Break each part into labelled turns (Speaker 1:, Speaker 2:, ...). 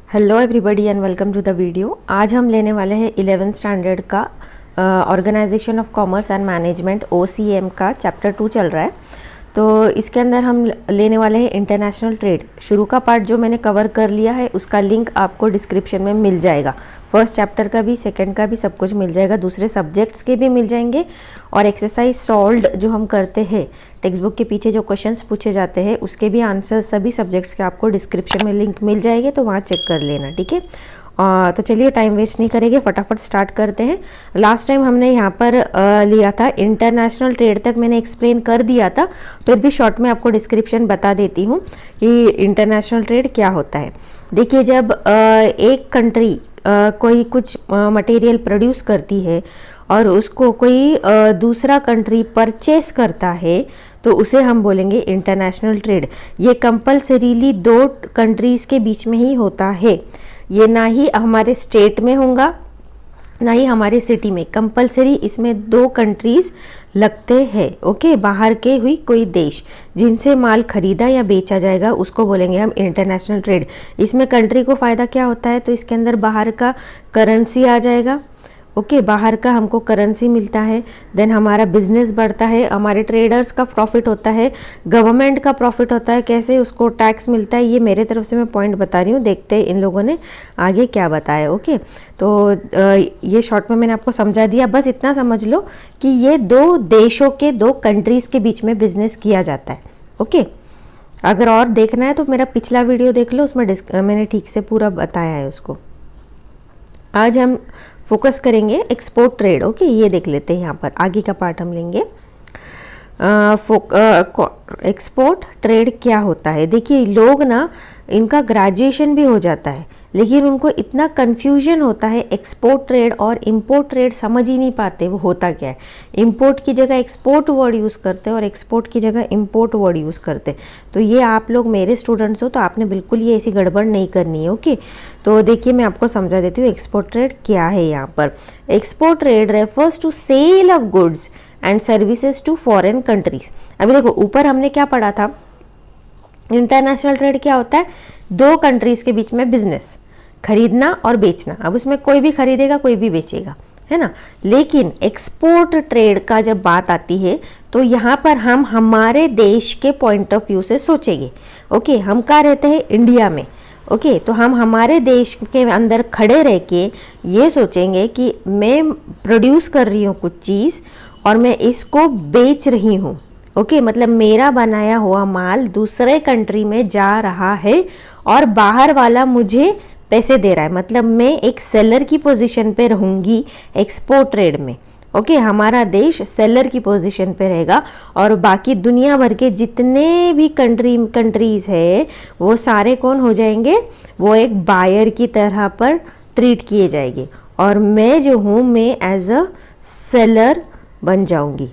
Speaker 1: Hello everybody and welcome to the video. आज हम लेने वाले हैं 11th स्टैंडर्ड का organisation of commerce and management OCM का चैप्टर 2 चल रहा है। तो इसके अंदर हम लेने वाले हैं इंटरनेशनल ट्रेड। शुरू का पार्ट जो मैंने कवर कर लिया है उसका लिंक आपको डिस्क्रिप्शन में मिल जाएगा। फर्स्ट चैप्टर का भी, सेकंड का भी सब कुछ मिल जाएगा, दूसरे सब्जेक्ट्स के भी मिल जाएंगे। और एक्सरसाइज सॉल्व्ड जो हम करते हैं, टेक्स्ट बुक के पीछे जो क्वेश्चंस पूछे जाते हैं उसके भी आंसर सभी सब्जेक्ट्स के आपको डिस्क्रिप्शन में लिंक मिल जाएंगे, तो वहाँ चेक कर लेना, ठीक है। तो चलिए टाइम वेस्ट नहीं करेंगे, फटाफट स्टार्ट करते हैं। लास्ट टाइम हमने यहाँ पर लिया था इंटरनेशनल ट्रेड तक मैंने एक्सप्लेन कर दिया था, फिर भी शॉर्ट में आपको डिस्क्रिप्शन बता देती हूँ कि इंटरनेशनल ट्रेड क्या होता है। देखिए, जब एक कंट्री कोई कुछ मटेरियल प्रोड्यूस करती है और उसको कोई दूसरा कंट्री परचेस करता है तो उसे हम बोलेंगे इंटरनेशनल ट्रेड। ये कंपल्सरीली दो कंट्रीज़ के बीच में ही होता है। ये ना ही हमारे स्टेट में होगा ना ही हमारे सिटी में, कंपलसरी इसमें दो कंट्रीज लगते हैं। ओके, बाहर के हुई कोई देश जिनसे माल खरीदा या बेचा जाएगा उसको बोलेंगे हम इंटरनेशनल ट्रेड। इसमें कंट्री को फ़ायदा क्या होता है, तो इसके अंदर बाहर का करेंसी आ जाएगा। ओके, बाहर का हमको करेंसी मिलता है, देन हमारा बिजनेस बढ़ता है, हमारे ट्रेडर्स का प्रॉफिट होता है, गवर्नमेंट का प्रॉफिट होता है। कैसे, उसको टैक्स मिलता है। ये मेरे तरफ से मैं पॉइंट बता रही हूँ, देखते हैं इन लोगों ने आगे क्या बताया। ओके, तो ये शॉर्ट में मैंने आपको समझा दिया। बस इतना समझ लो कि ये दो देशों के, दो कंट्रीज़ के बीच में बिजनेस किया जाता है। ओके, अगर और देखना है तो मेरा पिछला वीडियो देख लो, उसमें मैंने ठीक से पूरा बताया है उसको। आज हम फोकस करेंगे एक्सपोर्ट ट्रेड। ओके, ये देख लेते हैं, यहाँ पर आगे का पार्ट हम लेंगे। एक्सपोर्ट ट्रेड क्या होता है। देखिए, लोग ना, इनका ग्रेजुएशन भी हो जाता है लेकिन उनको इतना कन्फ्यूजन होता है, एक्सपोर्ट ट्रेड और इंपोर्ट ट्रेड समझ ही नहीं पाते वो होता क्या है। इंपोर्ट की जगह एक्सपोर्ट वर्ड यूज़ करते हैं और एक्सपोर्ट की जगह इंपोर्ट वर्ड यूज़ करते हैं। तो ये आप लोग मेरे स्टूडेंट्स हो तो आपने बिल्कुल ये ऐसी गड़बड़ नहीं करनी है। ओके, तो देखिए मैं आपको समझा देती हूँ एक्सपोर्ट ट्रेड क्या है। यहाँ पर export trade refers to sale of goods and services to foreign countries. अभी देखो, ऊपर हमने क्या पढ़ा था, इंटरनेशनल ट्रेड क्या होता है, दो कंट्रीज के बीच में बिजनेस, खरीदना और बेचना। अब उसमें कोई भी खरीदेगा कोई भी बेचेगा, है ना। लेकिन एक्सपोर्ट ट्रेड का जब बात आती है तो यहाँ पर हम हमारे देश के पॉइंट ऑफ व्यू से सोचेंगे। ओके, हम कहाँ रहते हैं, इंडिया में। ओके, तो हम हमारे देश के अंदर खड़े रह के ये सोचेंगे कि मैं प्रोड्यूस कर रही हूँ कुछ चीज़ और मैं इसको बेच रही हूँ। ओके, मतलब मेरा बनाया हुआ माल दूसरे कंट्री में जा रहा है और बाहर वाला मुझे पैसे दे रहा है, मतलब मैं एक सेलर की पोजीशन पे रहूँगी एक्सपोर्ट ट्रेड में। ओके, हमारा देश सेलर की पोजीशन पे रहेगा और बाकी दुनिया भर के जितने भी कंट्रीज है वो सारे कौन हो जाएंगे, वो एक बायर की तरह पर ट्रीट किए जाएंगे और मैं जो हूँ मैं एज अ सेलर बन जाऊँगी।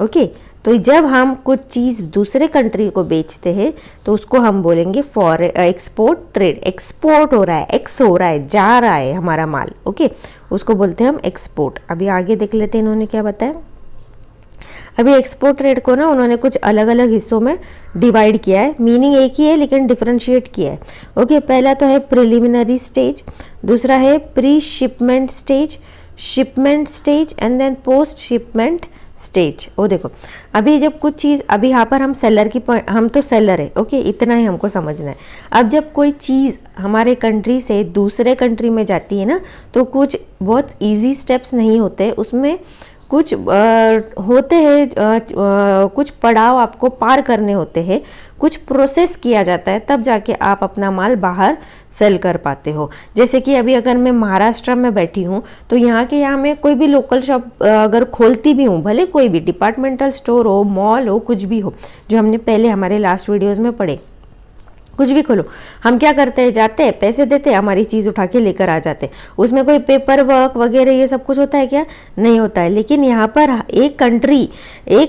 Speaker 1: ओके, तो जब हम कुछ चीज़ दूसरे कंट्री को बेचते हैं तो उसको हम बोलेंगे फॉर एक्सपोर्ट ट्रेड। एक्सपोर्ट हो रहा है, एक्स हो रहा है, जा रहा है हमारा माल। ओके, उसको बोलते हैं हम एक्सपोर्ट। अभी आगे देख लेते हैं इन्होंने क्या बताया। अभी एक्सपोर्ट ट्रेड को ना उन्होंने कुछ अलग अलग हिस्सों में डिवाइड किया है, मीनिंग एक ही है लेकिन डिफरेंशिएट किया है। ओके, पहला तो है प्रिलिमिनरी स्टेज, दूसरा है pre shipment stage, shipment stage and then post shipment stage. वो देखो, अभी जब कुछ चीज़, अभी यहाँ पर हम सेलर की, हम तो सेलर है। ओके, इतना ही हमको समझना है। अब जब कोई चीज़ हमारे कंट्री से दूसरे कंट्री में जाती है ना, तो कुछ बहुत इजी स्टेप्स नहीं होते, उसमें कुछ होते हैं, कुछ पड़ाव आपको पार करने होते हैं, कुछ प्रोसेस किया जाता है, तब जाके आप अपना माल बाहर सेल कर पाते हो। जैसे कि अभी अगर मैं महाराष्ट्र में बैठी हूँ तो यहाँ मैं कोई भी लोकल शॉप अगर खोलती भी हूँ, भले कोई भी डिपार्टमेंटल स्टोर हो, मॉल हो, कुछ भी हो, जो हमने पहले हमारे लास्ट वीडियोस में पढ़े, कुछ भी खोलो, हम क्या करते हैं, जाते हैं, पैसे देते हैं, हमारी चीज़ उठा के लेकर आ जाते हैं। उसमें कोई पेपर वर्क वगैरह ये सब कुछ होता है क्या, नहीं होता है। लेकिन यहाँ पर एक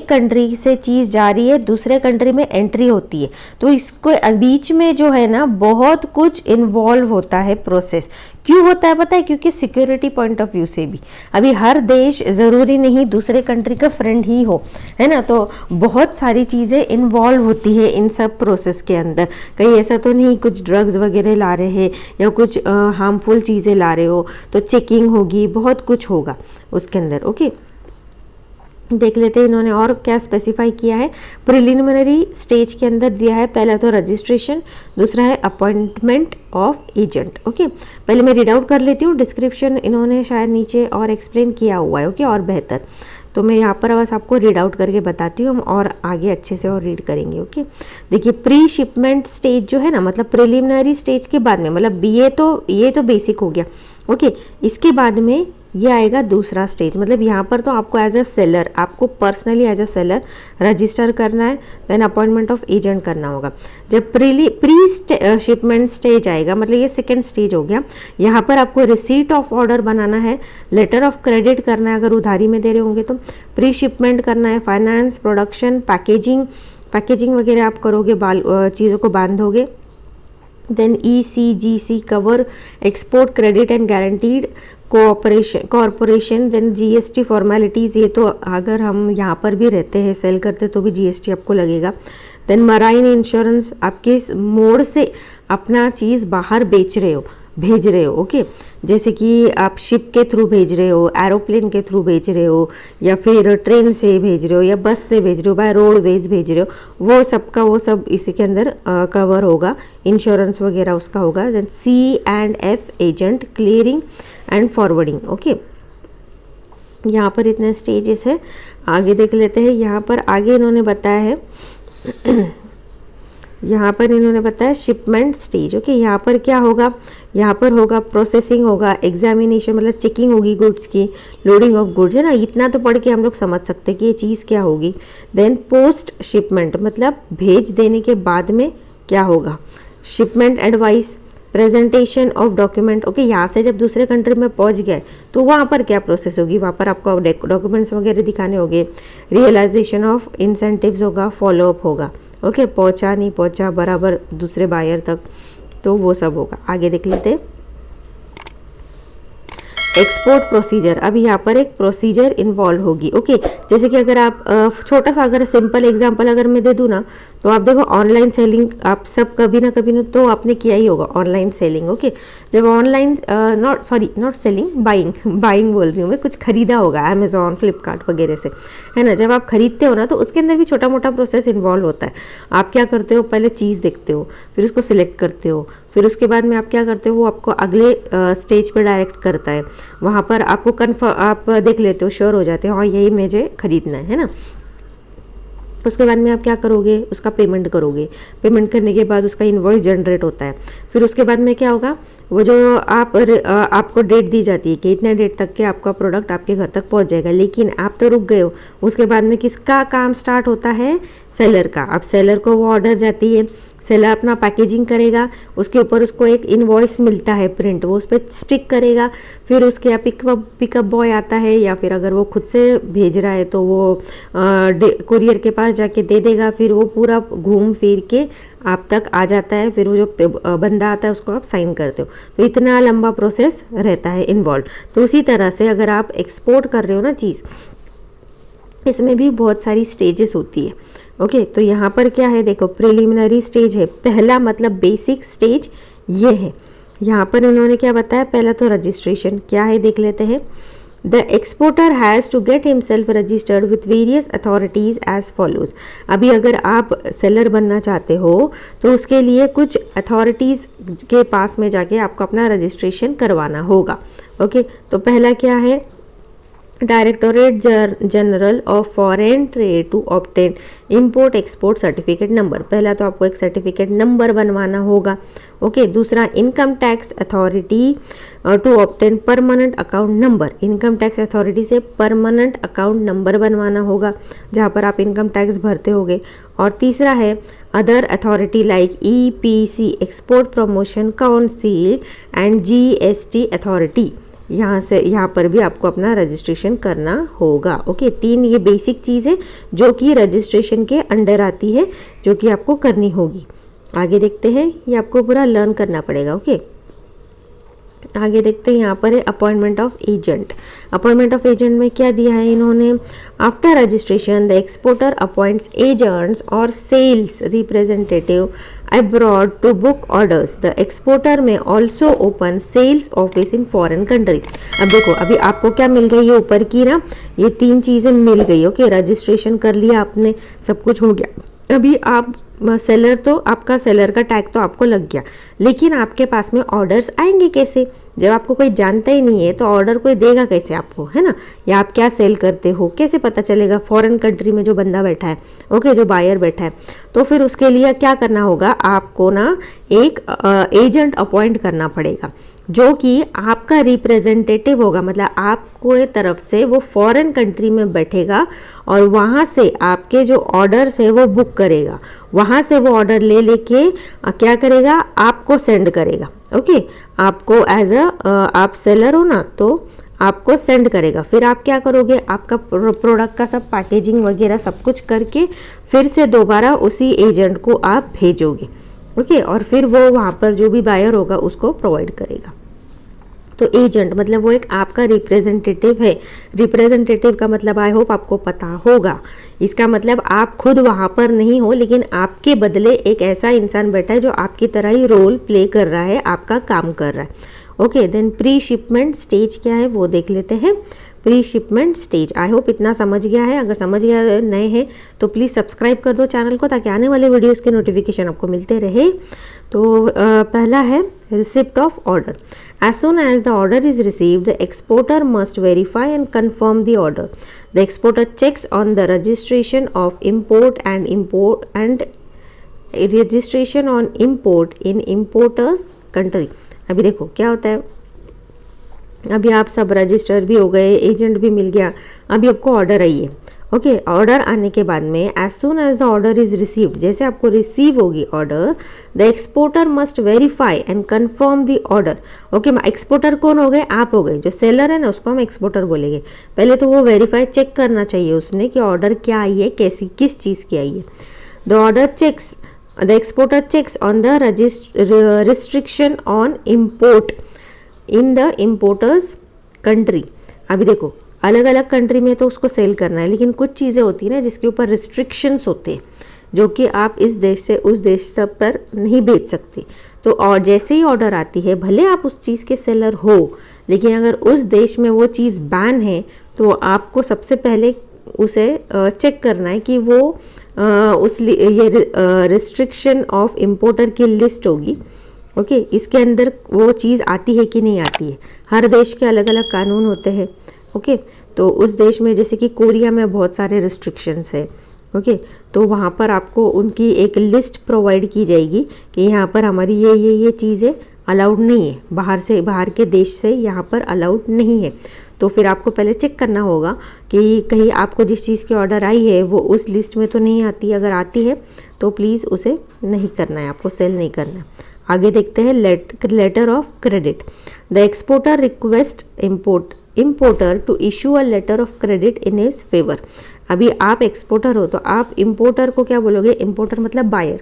Speaker 1: कंट्री से चीज़ जा रही है, दूसरे कंट्री में एंट्री होती है, तो इसको बीच में जो है ना बहुत कुछ इन्वॉल्व होता है प्रोसेस। क्यों होता है पता है? क्योंकि सिक्योरिटी पॉइंट ऑफ व्यू से भी अभी हर देश ज़रूरी नहीं दूसरे कंट्री का फ्रेंड ही हो, है ना, तो बहुत सारी चीज़ें इन्वॉल्व होती है इन सब प्रोसेस के अंदर। कहीं ऐसा तो नहीं कुछ ड्रग्स वगैरह ला रहे हैं या कुछ हार्मफुल चीज़ें ला रहे हो, तो चेकिंग होगी, बहुत कुछ होगा उसके अंदर। ओके, देख लेते हैं इन्होंने और क्या स्पेसिफाई किया है। प्रिलिमिनरी स्टेज के अंदर दिया है, पहला तो रजिस्ट्रेशन, दूसरा है अपॉइंटमेंट ऑफ एजेंट। ओके, पहले मैं रीड आउट कर लेती हूँ, डिस्क्रिप्शन इन्होंने शायद नीचे और एक्सप्लेन किया हुआ है। ओके, और बेहतर तो मैं यहाँ पर बस आपको रीड आउट करके बताती हूँ, हम और आगे अच्छे से और रीड करेंगे। ओके, देखिए प्री शिपमेंट स्टेज जो है ना, मतलब प्रिलिमिनरी स्टेज के बाद में, मतलब ये तो बेसिक हो गया। ओके, इसके बाद में ये आएगा दूसरा स्टेज, मतलब यहाँ पर तो आपको एज अ सेलर, आपको personally as a seller register करना है, देन अपॉइंटमेंट ऑफ एजेंट करना होगा। जब प्री शिपमेंट स्टेज आएगा, मतलब ये सेकेंड स्टेज हो गया, यहाँ पर आपको रिसीट ऑफ ऑर्डर बनाना है, लेटर ऑफ क्रेडिट करना है अगर उधारी में दे रहे होंगे तो, प्री शिपमेंट करना है, फाइनेंस, प्रोडक्शन, पैकेजिंग वगैरह आप करोगे, चीज़ों को बांधोगे, then ECGC cover, export credit and guaranteed corporation, then GST formalities, ये तो अगर हम यहाँ पर भी रहते हैं सेल करते तो भी GST आपको लगेगा। देन मराइन इंश्योरेंस, आप किस मोड से अपना चीज़ बाहर भेज रहे हो। ओके, जैसे कि आप शिप के थ्रू भेज रहे हो, एरोप्लेन के थ्रू भेज रहे हो, या फिर ट्रेन से भेज रहे हो, या बस से भेज रहे हो, बाय रोडवेज भेज रहे हो, वो सब इसी के अंदर कवर होगा, इंश्योरेंस वगैरह उसका होगा। Then C&F agent, clearing and forwarding. Okay, यहाँ पर इतने स्टेजेस है, आगे देख लेते हैं। यहाँ पर आगे इन्होंने बताया है यहाँ पर इन्होंने बताया शिपमेंट स्टेज। ओके, यहाँ पर क्या होगा, यहाँ पर होगा प्रोसेसिंग होगा, एग्जामिनेशन मतलब चेकिंग होगी गुड्स की, लोडिंग ऑफ गुड्स, है ना, इतना तो पढ़ के हम लोग समझ सकते हैं कि ये चीज़ क्या होगी। देन पोस्ट शिपमेंट, मतलब भेज देने के बाद में क्या होगा, shipment advice, presentation of document. Okay, यहाँ से जब दूसरे कंट्री में पहुँच गए तो वहाँ पर क्या प्रोसेस होगी, वहाँ पर आपको डॉक्यूमेंट्स वगैरह दिखाने होंगे, रियलाइजेशन ऑफ इंसेंटिव्स होगा, फॉलोअप होगा। ओके, पहुँचा नहीं पहुँचा बराबर दूसरे बायर तक, तो वो सब होगा। आगे देख लेते हैं एक्सपोर्ट प्रोसीजर। अब यहाँ पर एक प्रोसीजर इन्वॉल्व होगी। ओके, जैसे कि अगर आप छोटा सा अगर सिंपल एग्जांपल अगर मैं दे दूँ ना, तो आप देखो ऑनलाइन सेलिंग आप सब कभी ना कभी तो आपने किया ही होगा, ऑनलाइन सेलिंग। ओके, जब ऑनलाइन नॉट सेलिंग, बाइंग बोल रही हूँ मैं, कुछ खरीदा होगा अमेजोन, फ्लिपकार्ट वगैरह से, है ना, जब आप खरीदते हो ना तो उसके अंदर भी छोटा मोटा प्रोसेस इन्वॉल्व होता है। आप क्या करते हो, पहले चीज़ देखते हो, फिर उसको सिलेक्ट करते हो, फिर उसके बाद में आप क्या करते हो, वो आपको अगले स्टेज पे डायरेक्ट करता है। वहाँ पर आपको आप देख लेते हो, श्योर हो जाते हो, हाँ यही मुझे खरीदना है ना। उसके बाद में आप क्या करोगे, उसका पेमेंट करोगे, पेमेंट करने के बाद उसका इनवॉइस जनरेट होता है। फिर उसके बाद में क्या होगा, वो जो आपको डेट दी जाती है कि इतने डेट तक के आपका प्रोडक्ट आपके घर तक पहुंच जाएगा, लेकिन आप तो रुक गए हो। उसके बाद में किसका काम स्टार्ट होता है, सेलर का। अब सेलर को वो ऑर्डर जाती है, सेलर अपना पैकेजिंग करेगा, उसके ऊपर उसको एक इनवॉइस मिलता है प्रिंट, वो उस पर स्टिक करेगा। फिर उसके यहाँ पिकअप बॉय आता है, या फिर अगर वो खुद से भेज रहा है तो वो कुरियर के पास जाके दे देगा। फिर वो पूरा घूम फिर के आप तक आ जाता है, फिर वो जो बंदा आता है उसको आप साइन करते हो। तो इतना लंबा प्रोसेस रहता है इन्वॉल्व। तो उसी तरह से अगर आप एक्सपोर्ट कर रहे हो ना चीज़, इसमें भी बहुत सारी स्टेजेस होती है। ओके, तो यहाँ पर क्या है, देखो प्रिलिमिनरी स्टेज है, पहला मतलब बेसिक स्टेज ये है। यहाँ पर इन्होंने क्या बताया, पहला तो रजिस्ट्रेशन क्या है देख लेते हैं। The exporter has to get himself registered with various authorities as follows. अभी अगर आप सेलर बनना चाहते हो तो उसके लिए कुछ अथॉरिटीज़ के पास में जाके आपको अपना रजिस्ट्रेशन करवाना होगा। ओके, तो पहला क्या है, directorate general of foreign trade to obtain import export certificate number. पहला तो आपको एक सर्टिफिकेट नंबर बनवाना होगा। ओके, दूसरा income tax authority to obtain permanent account number. Income tax authority से परमानेंट अकाउंट नंबर बनवाना होगा जहाँ पर आप इनकम टैक्स भरते होगे। और तीसरा है other authority like EPC export promotion council and GST authority. यहाँ पर भी आपको अपना रजिस्ट्रेशन करना होगा। ओके, 3 ये बेसिक चीज़ है जो कि रजिस्ट्रेशन के अंडर आती है, जो कि आपको करनी होगी। आगे देखते हैं, ये आपको पूरा लर्न करना पड़ेगा। ओके, आगे देखते हैं यहाँ पर है appointment of agent. Appointment of agent में क्या दिया है इन्होंने, after registration the exporter appoints agents और sales representative abroad to book orders. The exporter may also open sales office in foreign country. अब देखो अभी आपको क्या मिल गई, ये ऊपर की ना ये 3 चीज़ें मिल गई। ओके, रजिस्ट्रेशन कर लिया आपने, सब कुछ हो गया। अभी आप सेलर, तो आपका सेलर का टैग तो आपको लग गया, लेकिन आपके पास में ऑर्डर्स आएंगे कैसे? जब आपको कोई जानता ही नहीं है तो ऑर्डर कोई देगा कैसे आपको, है ना? या आप क्या सेल करते हो कैसे पता चलेगा फॉरेन कंट्री में जो बंदा बैठा है, ओके, जो बायर बैठा है? तो फिर उसके लिए क्या करना होगा, आपको ना एक एजेंट अपॉइंट करना पड़ेगा जो कि आपका रिप्रेजेंटेटिव होगा, मतलब आपको तरफ से वो फॉरेन कंट्री में बैठेगा और वहाँ से आपके जो ऑर्डर्स है वो बुक करेगा, वहाँ से वो ऑर्डर ले लेके क्या करेगा, आपको सेंड करेगा। ओके, आपको एज आप सेलर हो ना, तो आपको सेंड करेगा। फिर आप क्या करोगे, आपका प्रोडक्ट का सब पैकेजिंग वगैरह सब कुछ करके फिर से दोबारा उसी एजेंट को आप भेजोगे। ओके, और फिर वो वहाँ पर जो भी बायर होगा उसको प्रोवाइड करेगा। तो एजेंट मतलब वो एक आपका रिप्रेजेंटेटिव है। रिप्रेजेंटेटिव का मतलब आई होप आपको पता होगा। इसका मतलब आप खुद वहाँ पर नहीं हो, लेकिन आपके बदले एक ऐसा इंसान बैठा है जो आपकी तरह ही रोल प्ले कर रहा है, आपका काम कर रहा है। Okay, then pre shipment stage क्या है वो देख लेते हैं। Pre shipment stage, I hope इतना समझ गया है। अगर समझ गया नए हैं तो प्लीज़ सब्सक्राइब कर दो चैनल को, ताकि आने वाले वीडियोस के नोटिफिकेशन आपको मिलते रहे। तो पहला है receipt of order. As soon as the order is received, the exporter must verify and confirm the order. The exporter checks on the registration of import and registration on import in importer's country. अभी देखो क्या होता है, अभी आप सब register भी हो गए, एजेंट भी मिल गया, अभी आपको ऑर्डर आई है। ओके, ऑर्डर आने के बाद में as soon as the order is received, जैसे आपको रिसीव होगी order, the exporter must verify and confirm the order. Okay, exporter कौन हो गए, आप हो गए। जो सेलर है ना उसको हम एक्सपोर्टर बोलेंगे। पहले तो वो वेरीफाई चेक करना चाहिए उसने कि ऑर्डर क्या आई है, कैसी किस चीज़ की आई है। The order checks, the exporter checks on the restriction on import in the importer's country. अभी देखो अलग अलग कंट्री में तो उसको सेल करना है, लेकिन कुछ चीज़ें होती हैं ना जिसके ऊपर रिस्ट्रिक्शंस होते हैं, जो कि आप इस देश से उस देश सब पर नहीं बेच सकते। तो और जैसे ही ऑर्डर आती है, भले आप उस चीज़ के सेलर हो, लेकिन अगर उस देश में वो चीज़ बैन है तो आपको सबसे पहले उसे चेक करना है कि वो ये रिस्ट्रिक्शन ऑफ इम्पोर्टर की लिस्ट होगी। ओके, इसके अंदर वो चीज़ आती है कि नहीं आती है। हर देश के अलग अलग कानून होते हैं। ओके, तो उस देश में जैसे कि कोरिया में बहुत सारे रिस्ट्रिक्शंस है। ओके, तो वहाँ पर आपको उनकी एक लिस्ट प्रोवाइड की जाएगी कि यहाँ पर हमारी ये चीज़ें अलाउड नहीं है, बाहर के देश से यहाँ पर अलाउड नहीं है। तो फिर आपको पहले चेक करना होगा कि कहीं आपको जिस चीज़ की ऑर्डर आई है वो उस लिस्ट में तो नहीं आती। अगर आती है तो प्लीज़ उसे नहीं करना है, आपको सेल नहीं करना है। आगे देखते हैं letter of credit. The exporter request importer to issue a letter of credit in his favour. अभी आप एक्सपोर्टर हो तो आप इम्पोर्टर को क्या बोलोगे, इम्पोर्टर मतलब buyer.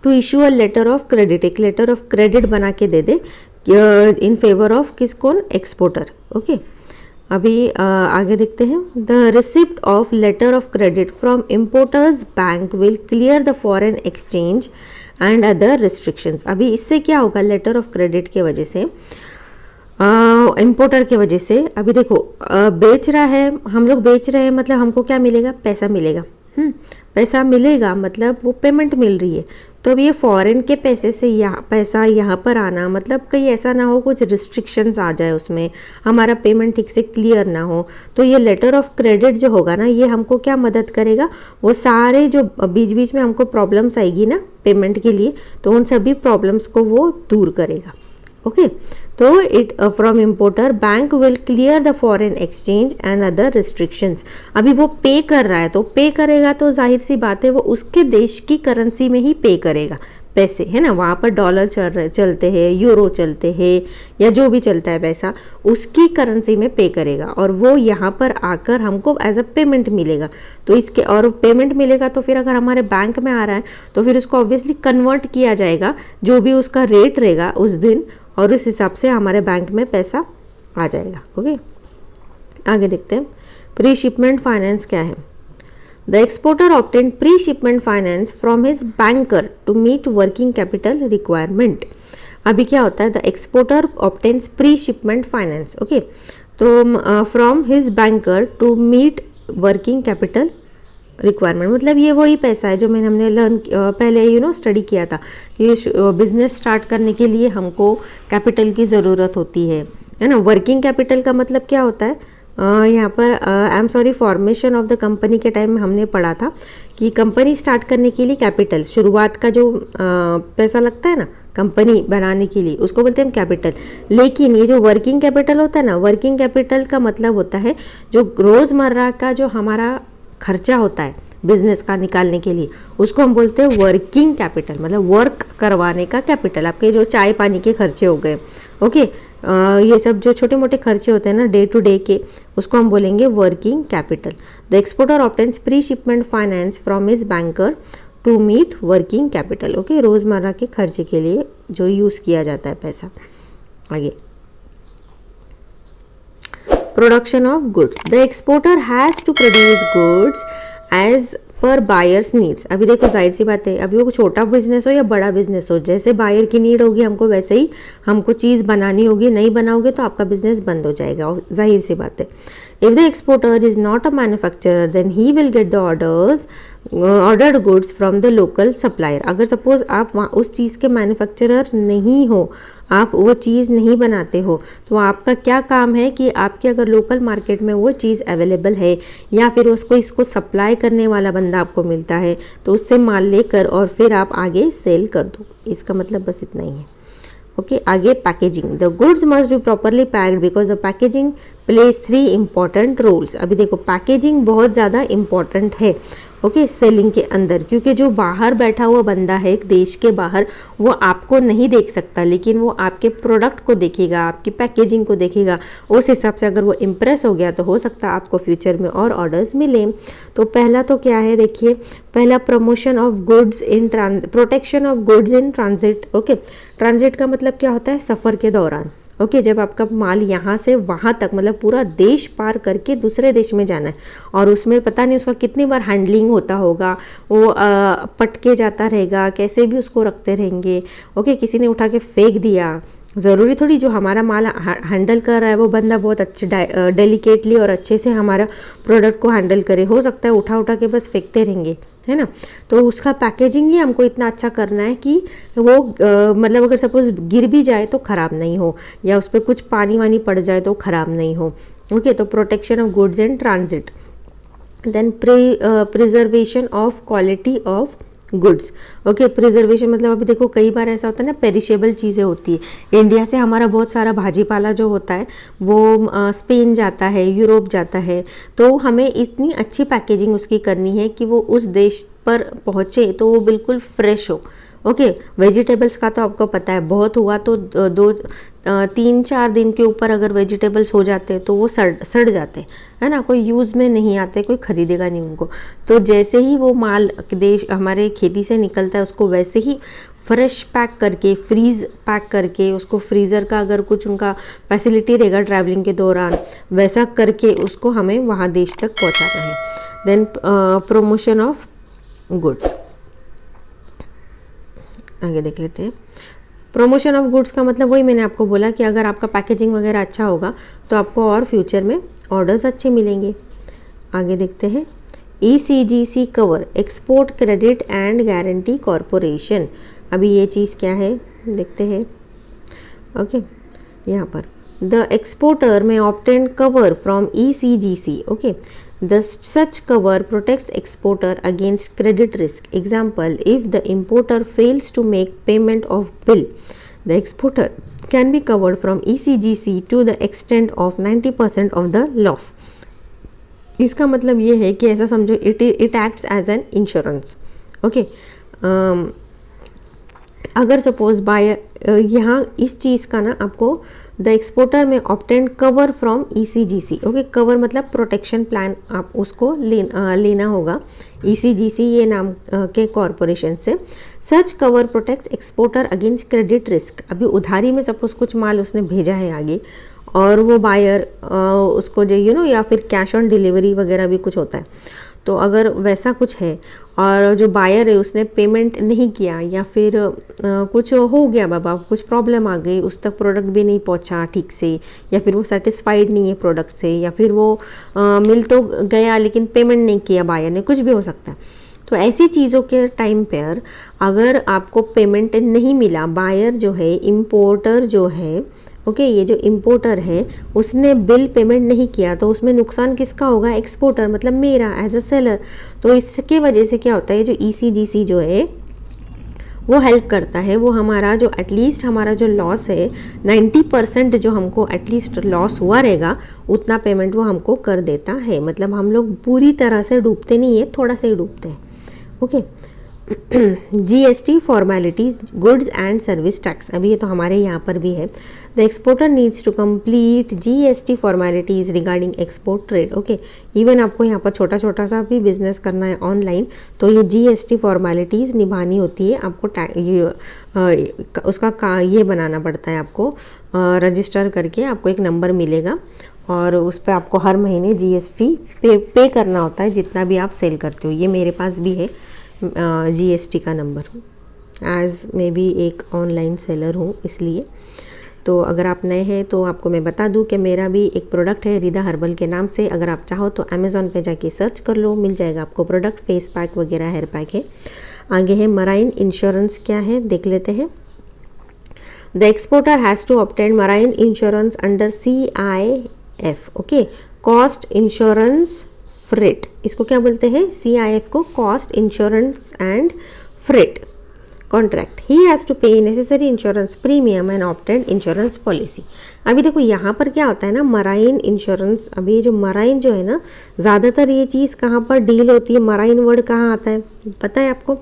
Speaker 1: To issue a letter of credit, एक लेटर ऑफ क्रेडिट बना के दे दे इन फेवर ऑफ किस, कौन, एक्सपोर्टर। ओके, अभी आगे देखते हैं। The receipt of letter of credit from importer's bank will clear the foreign exchange and other restrictions. अभी इससे क्या होगा, लेटर ऑफ क्रेडिट के वजह से, इम्पोर्टर के वजह से, अभी देखो बेच रहा है, हम लोग बेच रहे हैं, मतलब हमको क्या मिलेगा, पैसा मिलेगा। पैसा मिलेगा मतलब वो पेमेंट मिल रही है। तो अब ये फॉरेन के पैसे से पैसा यहाँ पर आना, मतलब कहीं ऐसा ना हो कुछ रिस्ट्रिक्शंस आ जाए उसमें, हमारा पेमेंट ठीक से क्लियर ना हो। तो ये लेटर ऑफ क्रेडिट जो होगा ना, ये हमको क्या मदद करेगा, वो सारे जो बीच बीच में हमको प्रॉब्लम्स आएगी ना पेमेंट के लिए, तो उन सभी प्रॉब्लम्स को वो दूर करेगा। ओके, तो it from importer bank will clear the foreign exchange and other restrictions. अभी वो पे कर रहा है, तो पे करेगा तो जाहिर सी बात है वो उसके देश की करेंसी में ही पे करेगा पैसे, है ना। वहाँ पर डॉलर चलते हैं, यूरो चलते हैं, या जो भी चलता है पैसा, उसकी करेंसी में पे करेगा और वो यहाँ पर आकर हमको एज अ पेमेंट मिलेगा। तो इसके और पेमेंट मिलेगा तो फिर अगर हमारे बैंक में आ रहा है तो फिर उसको ऑब्वियसली कन्वर्ट किया जाएगा, जो भी उसका रेट रहेगा उस दिन, और उस हिसाब से हमारे बैंक में पैसा आ जाएगा। ओके, आगे देखते हैं प्री शिपमेंट फाइनेंस क्या है। The exporter obtain pre shipment finance from his banker to meet working capital requirement. अभी क्या होता है, the exporter obtains pre shipment finance, okay, तो from his banker to meet working capital requirement, मतलब ये वही पैसा है जो हमने लर्न पहले स्टडी किया था कि बिजनेस स्टार्ट करने के लिए हमको कैपिटल की ज़रूरत होती है ना। वर्किंग कैपिटल का मतलब क्या होता है, यहाँ पर आई am sorry, formation of the company के टाइम में हमने पढ़ा था कि कंपनी स्टार्ट करने के लिए कैपिटल, शुरुआत का जो पैसा लगता है ना कंपनी बनाने के लिए, उसको बोलते हैं कैपिटल। लेकिन ये जो वर्किंग कैपिटल होता है ना, वर्किंग कैपिटल का मतलब होता है जो रोज़मर्रा का जो हमारा खर्चा होता है बिजनेस का निकालने के लिए, उसको हम बोलते हैं वर्किंग कैपिटल, मतलब वर्क करवाने का कैपिटल। आपके जो चाय पानी के खर्चे हो गए, ओके, ये सब जो छोटे मोटे खर्चे होते हैं ना डे टू डे के, उसको हम बोलेंगे working capital. The exporter obtains pre shipment finance from his banker to meet working capital, okay, रोज़मर्रा के खर्चे के लिए जो यूज़ किया जाता है पैसा। आगे production of goods, the exporter has to produce goods as per buyer's needs. अभी देखो जाहिर सी बात है, अभी वो छोटा बिजनेस हो या बड़ा बिजनेस हो, जैसे बायर की नीड होगी हमको वैसे ही हमको चीज़ बनानी होगी, नहीं बनाओगे तो आपका बिजनेस बंद हो जाएगा, जाहिर सी बात है। If the exporter is not a manufacturer then he will get the ordered goods from the local supplier. अगर सपोज आप वहाँ उस चीज़ के मैन्युफैक्चरर नहीं हो, आप वो चीज़ नहीं बनाते हो, तो आपका क्या काम है कि आपके अगर लोकल मार्केट में वो चीज़ अवेलेबल है या फिर उसको इसको सप्लाई करने वाला बंदा आपको मिलता है तो उससे माल लेकर और फिर आप आगे सेल कर दो। इसका मतलब बस इतना ही है। ओके, आगे packaging, the goods must be properly packed because the packaging plays 3 important roles. अभी देखो पैकेजिंग बहुत ज़्यादा इंपॉर्टेंट है, ओके, सेलिंग के अंदर, क्योंकि जो बाहर बैठा हुआ बंदा है एक देश के बाहर, वो आपको नहीं देख सकता, लेकिन वो आपके प्रोडक्ट को देखेगा, आपकी पैकेजिंग को देखेगा। उस हिसाब से अगर वो इम्प्रेस हो गया तो हो सकता है आपको फ्यूचर में और ऑर्डर्स मिले। तो पहला तो क्या है, देखिए, पहला promotion of goods in protection of goods in transit. Okay, transit का मतलब क्या होता है, सफ़र के दौरान। ओके, जब आपका माल यहाँ से वहाँ तक मतलब पूरा देश पार करके दूसरे देश में जाना है और उसमें पता नहीं उसका कितनी बार हैंडलिंग होता होगा, वो पटके जाता रहेगा, कैसे भी उसको रखते रहेंगे। ओके, किसी ने उठा के फेंक दिया, ज़रूरी थोड़ी जो हमारा माल हैंडल कर रहा है वो बंदा बहुत अच्छे डेलिकेटली और अच्छे से हमारा प्रोडक्ट को हैंडल करे, हो सकता है उठा उठा के बस फेंकते रहेंगे, है ना। तो उसका पैकेजिंग ही हमको इतना अच्छा करना है कि वो मतलब अगर सपोज गिर भी जाए तो ख़राब नहीं हो या उस पर कुछ पानी वानी पड़ जाए तो ख़राब नहीं हो। ओके, तो protection of goods in transit, then preservation of quality of goods. Okay, preservation मतलब अभी देखो कई बार ऐसा होता है ना, पेरिशेबल चीज़ें होती है। इंडिया से हमारा बहुत सारा भाजी पाला जो होता है वो स्पेन जाता है, यूरोप जाता है, तो हमें इतनी अच्छी पैकेजिंग उसकी करनी है कि वो उस देश पर पहुँचे तो वो बिल्कुल फ्रेश हो। ओके, वेजिटेबल्स का तो आपको पता है, बहुत हुआ तो 3-4 दिन के ऊपर अगर वेजिटेबल्स हो जाते हैं तो वो सड़ जाते है ना, कोई यूज़ में नहीं आते, कोई खरीदेगा नहीं उनको। तो जैसे ही वो माल देश हमारे खेती से निकलता है उसको वैसे ही फ्रेश पैक करके, फ्रीज पैक करके, उसको फ्रीज़र का अगर कुछ उनका फैसिलिटी रहेगा ट्रैवलिंग के दौरान, वैसा करके उसको हमें वहाँ देश तक पहुँचाना है। देन प्रमोशन ऑफ गुड्स, आगे देख लेते हैं। प्रमोशन ऑफ गुड्स का मतलब वही मैंने आपको बोला कि अगर आपका पैकेजिंग वगैरह अच्छा होगा तो आपको और फ्यूचर में ऑर्डर्स अच्छे मिलेंगे। आगे देखते हैं ECGC cover, export credit and guarantee corporation. अभी ये चीज़ क्या है देखते हैं। ओके, यहाँ पर द एक्सपोर्टर में obtain cover from ECGC। Okay, the such cover protects exporter against credit risk. Example, if the importer fails to make payment of bill, the exporter can be covered from ECGC to the extent of 90% of the loss. इसका मतलब ये है कि ऐसा समझो it acts as an insurance. Okay, अगर suppose buyer यहाँ इस चीज़ का ना आपको द एक्सपोर्टर में obtain cover from ECGC। Okay, cover मतलब प्रोटेक्शन प्लान, आप उसको लेना होगा ECGC ये नाम के कॉरपोरेशन से। Such cover protects exporter against credit risk. अभी उधारी में सपोज कुछ माल उसने भेजा है आगे और वो बायर उसको जो या फिर कैश ऑन डिलीवरी वगैरह भी कुछ होता है, तो अगर वैसा कुछ है और जो बायर है उसने पेमेंट नहीं किया या फिर कुछ हो गया बाबा, कुछ प्रॉब्लम आ गई, उस तक प्रोडक्ट भी नहीं पहुंचा ठीक से, या फिर वो सेटिस्फाइड नहीं है प्रोडक्ट से, या फिर वो मिल तो गया लेकिन पेमेंट नहीं किया बायर ने, कुछ भी हो सकता है। तो ऐसी चीज़ों के टाइम पर अगर आपको पेमेंट नहीं मिला, बायर जो है, इम्पोर्टर जो है, ओके, ये जो इम्पोर्टर है उसने बिल पेमेंट नहीं किया, तो उसमें नुकसान किसका होगा? एक्सपोर्टर, मतलब मेरा एज अ सेलर। तो इसके वजह से क्या होता है, जो ECGC जो है वो हेल्प करता है, वो हमारा जो एटलीस्ट हमारा जो लॉस है 90% जो हमको एटलीस्ट लॉस हुआ रहेगा उतना पेमेंट वो हमको कर देता है। मतलब हम लोग पूरी तरह से डूबते नहीं है, थोड़ा सा ही डूबते हैं। Okay GST formalities, goods and service tax, अभी ये तो हमारे यहाँ पर भी है। The exporter needs to complete GST formalities regarding export trade. Okay, even आपको यहाँ पर छोटा छोटा सा भी बिजनेस करना है ऑनलाइन, तो ये GST फॉर्मेलिटीज़ निभानी होती है आपको। उसका ये बनाना पड़ता है आपको, रजिस्टर करके आपको एक नंबर मिलेगा और उस पर आपको हर महीने GST पे करना होता है, जितना भी आप सेल करते हो। ये मेरे पास भी है GST का नंबर, एज मे बी एक ऑनलाइन सेलर हूँ इसलिए। तो अगर आप नए हैं तो आपको मैं बता दूं कि मेरा भी एक प्रोडक्ट है रिदा हर्बल के नाम से। अगर आप चाहो तो अमेज़ॉन पे जाके सर्च कर लो, मिल जाएगा आपको प्रोडक्ट। फेस पैक वगैरह, हेयर पैक है। आगे है मराइन इंश्योरेंस, क्या है देख लेते हैं। The exporter has to obtain marine insurance under CIF। Okay, cost insurance freight, इसको क्या बोलते हैं? CIF को cost insurance and freight contract. He has to pay necessary insurance premium and obtain insurance policy. अभी देखो यहाँ पर क्या होता है ना, मराइन इंश्योरेंस, अभी जो मराइन जो है ना, ज़्यादातर ये चीज़ कहाँ पर डील होती है, मराइन वर्ड कहाँ आता है पता है आपको?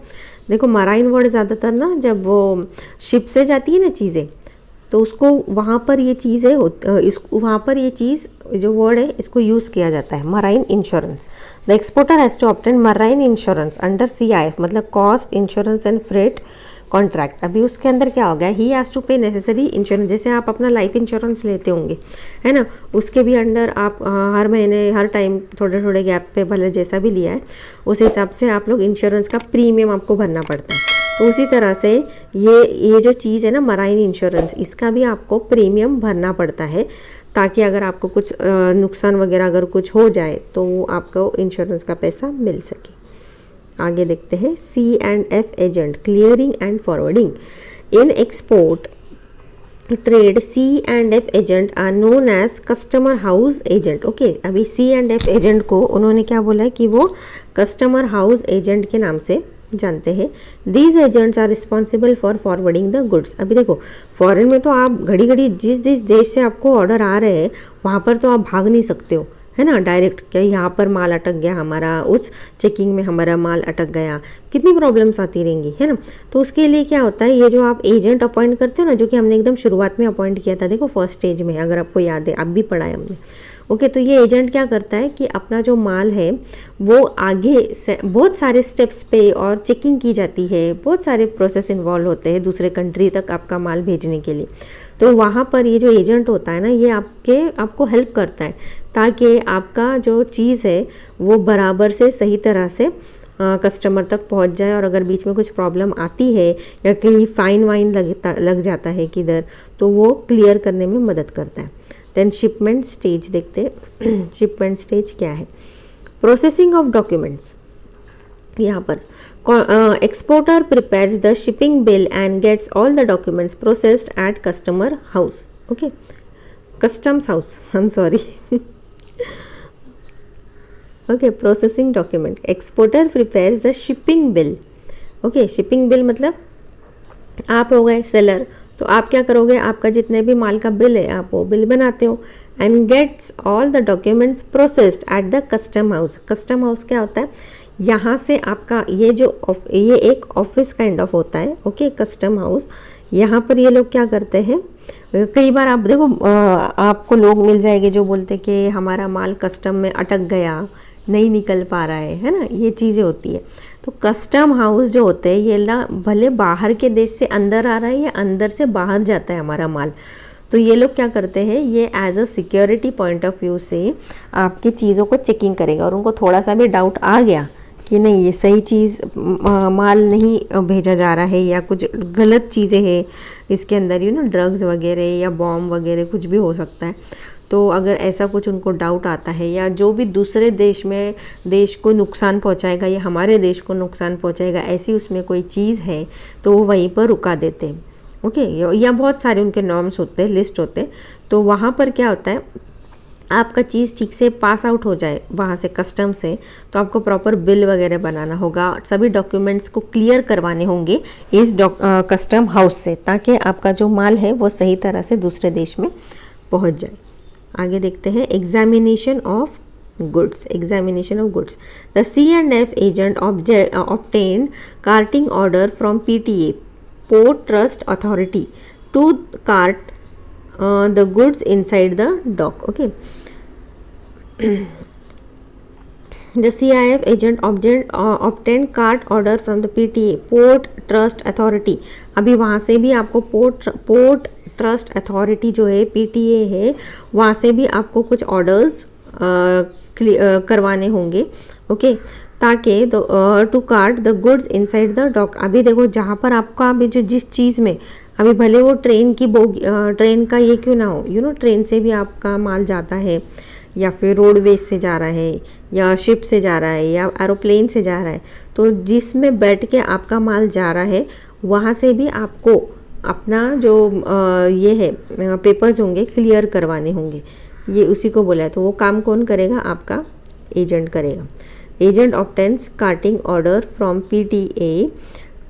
Speaker 1: देखो मराइन वर्ड ज़्यादातर ना जब वो शिप से जाती है ना चीज़ें, तो उसको वहाँ पर ये चीज़ है, वहाँ पर ये चीज़ जो वर्ड है इसको यूज़ किया जाता है, marine insurance. The exporter has to obtain marine insurance under CIF, मतलब cost insurance and freight contract. अभी उसके अंदर क्या हो गया, he has to pay necessary insurance, जैसे आप अपना लाइफ इंश्योरेंस लेते होंगे है ना, उसके भी अंडर आप हर महीने हर टाइम थोड़े थोड़े गैप पे भले जैसा भी लिया है उस हिसाब से आप लोग इंश्योरेंस का प्रीमियम आपको भरना पड़ता है। तो उसी तरह से ये जो चीज़ है ना मराइन इंश्योरेंस, इसका भी आपको प्रीमियम भरना पड़ता है, ताकि अगर आपको कुछ नुकसान वगैरह अगर कुछ हो जाए तो वो आपको इंश्योरेंस का पैसा मिल सके। आगे देखते हैं C&F agent, clearing and forwarding. In export trade C&F agent are known as customer house agent. Okay, अभी C&F एजेंट को उन्होंने क्या बोला है कि वो कस्टमर हाउस एजेंट के नाम से जानते हैं। These agents are responsible for forwarding the goods. अभी देखो फॉरेन में तो आप घड़ी घड़ी जिस देश से आपको ऑर्डर आ रहे हैं वहाँ पर तो आप भाग नहीं सकते हो, है ना, डायरेक्ट क्या यहाँ पर माल अटक गया हमारा, उस चेकिंग में हमारा माल अटक गया, कितनी प्रॉब्लम्स आती रहेंगी, है ना। तो उसके लिए क्या होता है, ये जो आप एजेंट अपॉइंट करते हो ना, जो कि हमने एकदम शुरुआत में अपॉइंट किया था, देखो फर्स्ट स्टेज में, अगर आपको याद है, आप भी पढ़ा है हमने। ओके, तो ये एजेंट क्या करता है कि अपना जो माल है वो आगे से बहुत सारे स्टेप्स पे और चेकिंग की जाती है, बहुत सारे प्रोसेस इन्वॉल्व होते हैं दूसरे कंट्री तक आपका माल भेजने के लिए। तो वहाँ पर ये जो एजेंट होता है ना, ये आपको हेल्प करता है ताकि आपका जो चीज़ है वो बराबर से सही तरह से कस्टमर तक पहुंच जाए, और अगर बीच में कुछ प्रॉब्लम आती है या कहीं फाइन वाइन लग जाता है किधर, तो वो क्लियर करने में मदद करता है। देन शिपमेंट स्टेज देखते हैं। शिपमेंट स्टेज क्या है? Processing of documents. यहाँ पर exporter prepares the shipping bill and gets all the documents processed at customer house. Okay, customs house, I am sorry. Okay, processing document, exporter prepares the shipping bill. Okay, shipping bill मतलब आप हो गए seller, तो आप क्या करोगे, आपका जितने भी माल का बिल है आप वो बिल बनाते हो, and gets all the documents processed at the custom house. Custom house क्या होता है, यहाँ से आपका ये एक ऑफिस काइंड ऑफ होता है, ओके, कस्टम हाउस। यहाँ पर ये लोग क्या करते हैं, कई बार आप देखो आपको लोग मिल जाएंगे जो बोलते कि हमारा माल कस्टम में अटक गया, नहीं निकल पा रहा है ना, ये चीज़ें होती है। तो कस्टम हाउस जो होते हैं ये ना भले बाहर के देश से अंदर आ रहा है या अंदर से बाहर जाता है हमारा माल, तो ये लोग क्या करते हैं, ये as a security point of view से आपकी चीज़ों को चेकिंग करेगा। और उनको थोड़ा सा भी डाउट आ गया कि नहीं ये सही चीज़ माल नहीं भेजा जा रहा है या कुछ गलत चीज़ें हैं इसके अंदर, ड्रग्स वगैरह या बॉम्ब वगैरह कुछ भी हो सकता है, तो अगर ऐसा कुछ उनको डाउट आता है या जो भी दूसरे देश को नुकसान पहुंचाएगा या हमारे देश को नुकसान पहुंचाएगा ऐसी उसमें कोई चीज़ है, तो वो वहीं पर रुका देते हैं, ओके। या बहुत सारे उनके नॉर्म्स होते हैं, लिस्ट होते हैं। तो वहाँ पर क्या होता है, आपका चीज़ ठीक से पास आउट हो जाए वहाँ से कस्टम से, तो आपको प्रॉपर बिल वगैरह बनाना होगा, सभी डॉक्यूमेंट्स को क्लियर करवाने होंगे इस कस्टम हाउस से, ताकि आपका जो माल है वो सही तरह से दूसरे देश में पहुँच जाए। आगे देखते हैं examination of goods. Examination of goods, the C&F agent obtained carting order from PTA Port Trust Authority to cart the goods inside the dock, okay. The CIF agent obtained cart order from the PTA Port Trust Authority। अभी वहाँ से भी आपको port trust authority जो है PTA है, वहाँ से भी आपको कुछ ऑर्डर्स करवाने होंगे, ओके, ताकि to cart the goods inside the dock. अभी देखो जहाँ पर आपका अभी जो जिस चीज़ में अभी भले वो ट्रेन का ये क्यों ना हो, ट्रेन से भी आपका माल जाता है या फिर रोडवेज से जा रहा है या शिप से जा रहा है या एरोप्लेन से जा रहा है, तो जिसमें बैठ के आपका माल जा रहा है वहाँ से भी आपको अपना जो ये है पेपर्स होंगे क्लियर करवाने होंगे, ये उसी को बोला है। तो वो काम कौन करेगा, आपका एजेंट करेगा। Agent obtains carting order from PTA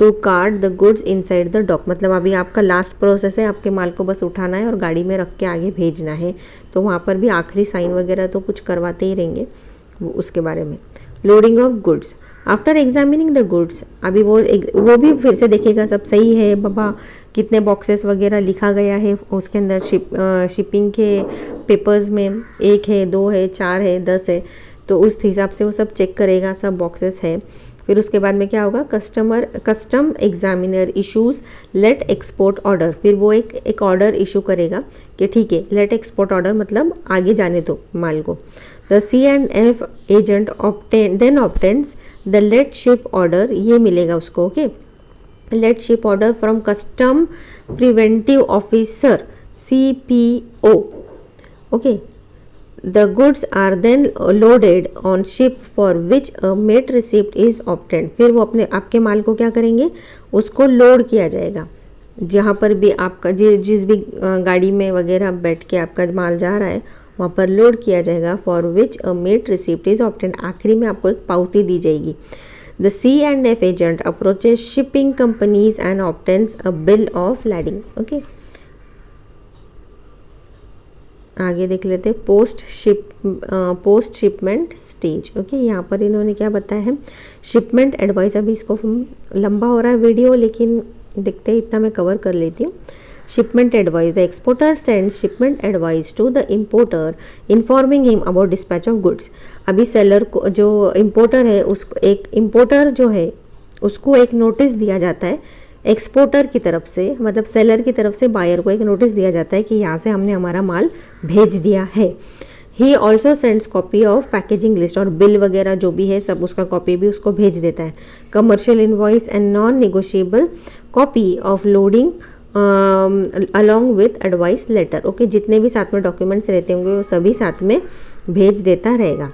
Speaker 1: to cart the goods inside the dock. मतलब अभी आपका लास्ट प्रोसेस है, आपके माल को बस उठाना है और गाड़ी में रख के आगे भेजना है, तो वहाँ पर भी आखिरी साइन वगैरह तो कुछ करवाते ही रहेंगे उसके बारे में। Loading of goods, after examining the goods, अभी वो भी फिर से देखेगा सब सही है बाबा, कितने बॉक्सेस वगैरह लिखा गया है उसके अंदर, शिपिंग के पेपर्स में 1 है 2 है 4 है 10 है, तो उस हिसाब से वो सब चेक करेगा सब बॉक्सेस है। फिर उसके बाद में क्या होगा, custom examiner issues let export order. फिर वो एक ऑर्डर इशू करेगा कि ठीक है लेट एक्सपोर्ट ऑर्डर, मतलब आगे जाने दो माल को। The C&F agent then obtains the let ship order, ये मिलेगा उसको, okay, let ship order from custom preventive officer CPO, okay. The goods are then loaded on ship for which a mate receipt is obtained। फिर वो आपके माल को क्या करेंगे, उसको लोड किया जाएगा, जहाँ पर भी आपका जिस भी गाड़ी में वगैरह बैठ के आपका माल जा रहा है वहाँ पर लोड किया जाएगा। for which a mate receipt is obtained, आखिरी में आपको एक पावती दी जाएगी। The C&F agent approaches shipping companies and obtains a bill of lading, okay। आगे देख लेते हैं पोस्ट शिपमेंट स्टेज, ओके। यहाँ पर इन्होंने क्या बताया है, शिपमेंट एडवाइस। अभी इसको लंबा हो रहा है वीडियो, लेकिन देखते हैं इतना मैं कवर कर लेती हूँ। Shipment advice, the exporter sends shipment advice to the importer informing him about dispatch of goods. अभी सेलर को, जो इम्पोर्टर है उसको, एक इम्पोर्टर जो है उसको एक नोटिस दिया जाता है एक्सपोर्टर की तरफ से, मतलब सेलर की तरफ से बायर को एक नोटिस दिया जाता है कि यहाँ से हमने हमारा माल भेज दिया है। He also sends copy of packaging list, और बिल वगैरह जो भी है सब उसका कॉपी भी उसको भेज देता है। Commercial invoice and non negotiable copy of loading along with advice letter, okay. जितने भी साथ में डॉक्यूमेंट्स रहते होंगे वो सभी साथ में भेज देता रहेगा।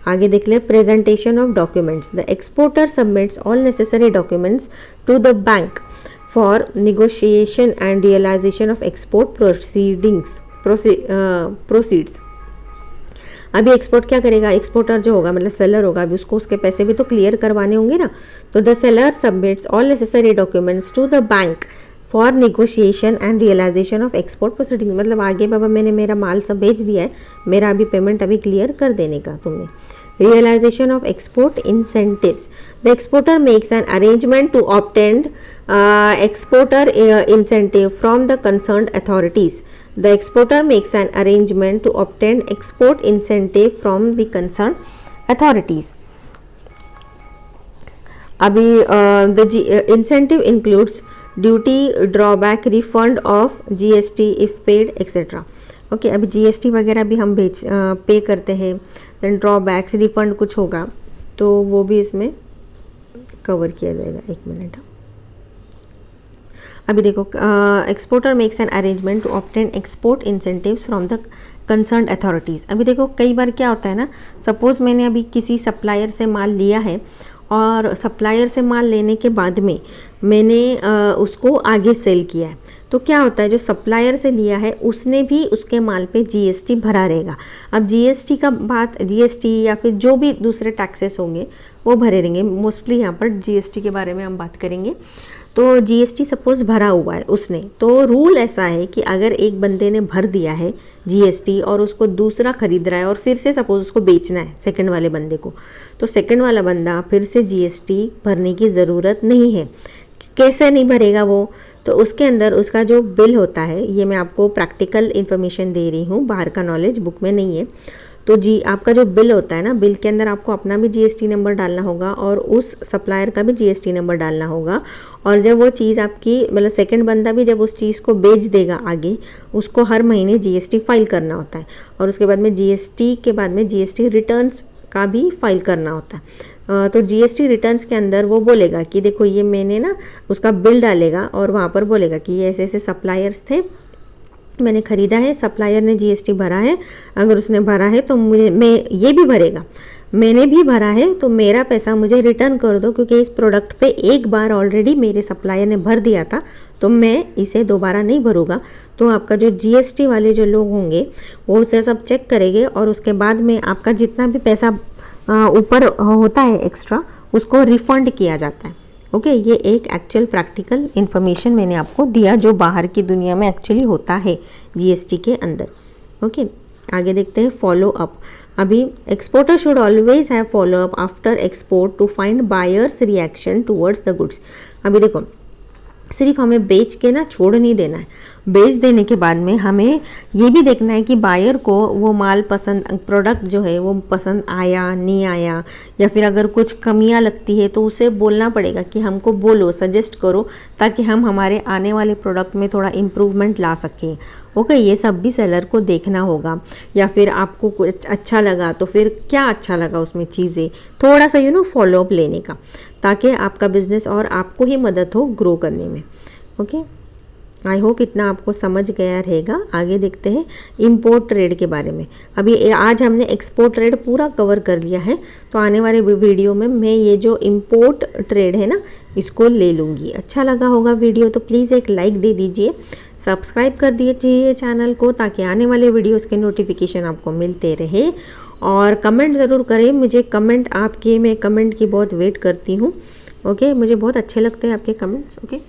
Speaker 1: आगे देख ले, presentation of documents, the exporter submits all necessary documents to the bank for negotiation and realisation of export proceeds. अभी एक्सपोर्ट क्या करेगा, एक्सपोर्टर जो होगा मतलब सेलर होगा, अभी उसको उसके पैसे भी तो क्लियर करवाने होंगे ना, तो the seller submits all necessary documents to the bank for negotiation and realisation of export proceeding. मतलब आगे बाबा मैंने मेरा माल सब भेज दिया है, मेरा अभी पेमेंट अभी क्लियर कर देने का तुमने। realization of export incentives. The exporter makes an arrangement to obtain exporter incentive from the concerned authorities. The exporter makes an arrangement to obtain export incentive from the concerned authorities. अभी the incentive includes duty, drawback, refund of GST if paid, etc. Okay अभी GST वगैरह भी हम पे करते हैं, then drawbacks, refund कुछ होगा तो वो भी इसमें कवर किया जाएगा। एक मिनट, अभी देखो, exporter makes an arrangement to obtain export incentives from the concerned authorities. अभी देखो कई बार क्या होता है ना, सपोज़ मैंने अभी किसी सप्लायर से माल लिया है और सप्लायर से माल लेने के बाद में मैंने उसको आगे सेल किया है, तो क्या होता है, जो सप्लायर से लिया है उसने भी उसके माल पे जीएसटी भरा रहेगा। अब जीएसटी का बात, जीएसटी या फिर जो भी दूसरे टैक्सेस होंगे वो भरे रहेंगे। मोस्टली यहाँ पर जीएसटी के बारे में हम बात करेंगे। तो जीएसटी सपोज़ भरा हुआ है उसने, तो रूल ऐसा है कि अगर एक बंदे ने भर दिया है जीएसटी और उसको दूसरा खरीद रहा है और फिर से सपोज़ उसको बेचना है सेकंड वाले बंदे को, तो सेकंड वाला बंदा फिर से जीएसटी भरने की ज़रूरत नहीं है। कैसे नहीं भरेगा वो, तो उसके अंदर उसका जो बिल होता है, ये मैं आपको प्रैक्टिकल इन्फॉर्मेशन दे रही हूँ, बाहर का नॉलेज बुक में नहीं है। तो जी आपका जो बिल होता है ना, बिल के अंदर आपको अपना भी जीएसटी नंबर डालना होगा और उस सप्लायर का भी जीएसटी नंबर डालना होगा। और जब वो चीज़ आपकी, मतलब सेकंड बंदा भी जब उस चीज़ को बेच देगा आगे, उसको हर महीने जीएसटी फाइल करना होता है और उसके बाद में जीएसटी के बाद में जीएसटी रिटर्न्स का भी फाइल करना होता है। तो जीएसटी रिटर्न्स के अंदर वो बोलेगा कि देखो ये मैंने ना, उसका बिल डालेगा और वहाँ पर बोलेगा कि ये ऐसे ऐसे सप्लायर्स थे, मैंने ख़रीदा है, सप्लायर ने जीएसटी भरा है, अगर उसने भरा है तो मैं ये भी भरेगा, मैंने भी भरा है तो मेरा पैसा मुझे रिटर्न कर दो, क्योंकि इस प्रोडक्ट पे एक बार ऑलरेडी मेरे सप्लायर ने भर दिया था तो मैं इसे दोबारा नहीं भरूँगा। तो आपका जो जीएसटी वाले जो लोग होंगे वो उसे सब चेक करेंगे और उसके बाद में आपका जितना भी पैसा ऊपर होता है एक्स्ट्रा, उसको रिफंड किया जाता है। ओके, ये एक एक्चुअल प्रैक्टिकल इन्फॉर्मेशन मैंने आपको दिया जो बाहर की दुनिया में एक्चुअली होता है जीएसटी के अंदर। ओके, आगे देखते हैं फॉलो अप। अभी exporter should always have follow up after export to find buyers reaction towards the goods. अभी देखो, सिर्फ हमें बेच के ना छोड़ नहीं देना है, बेच देने के बाद में हमें ये भी देखना है कि बायर को वो माल पसंद, प्रोडक्ट जो है वो पसंद आया नहीं आया, या फिर अगर कुछ कमियां लगती है तो उसे बोलना पड़ेगा कि हमको बोलो, सजेस्ट करो, ताकि हम हमारे आने वाले प्रोडक्ट में थोड़ा इम्प्रूवमेंट ला सकें। ओके, ये सब भी सेलर को देखना होगा। या फिर आपको कुछ अच्छा लगा तो फिर क्या अच्छा लगा उसमें चीज़ें, थोड़ा सा फॉलो अप लेने का, ताकि आपका बिजनेस और आपको ही मदद हो ग्रो करने में। ओके, आई होप इतना आपको समझ गया रहेगा। आगे देखते हैं इंपोर्ट ट्रेड के बारे में। अभी आज हमने एक्सपोर्ट ट्रेड पूरा कवर कर लिया है, तो आने वाले वीडियो में मैं ये जो इंपोर्ट ट्रेड है ना, इसको ले लूँगी। अच्छा लगा होगा वीडियो तो प्लीज़ एक लाइक दे दीजिए, सब्सक्राइब कर दीजिए चैनल को, ताकि आने वाले वीडियोस के नोटिफिकेशन आपको मिलते रहे। और कमेंट ज़रूर करें मुझे, कमेंट आपके, मैं कमेंट की बहुत वेट करती हूँ। ओके, मुझे बहुत अच्छे लगते हैं आपके कमेंट्स। ओके,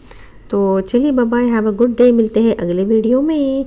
Speaker 1: तो चलिए bye bye, have a good day, मिलते हैं अगले वीडियो में।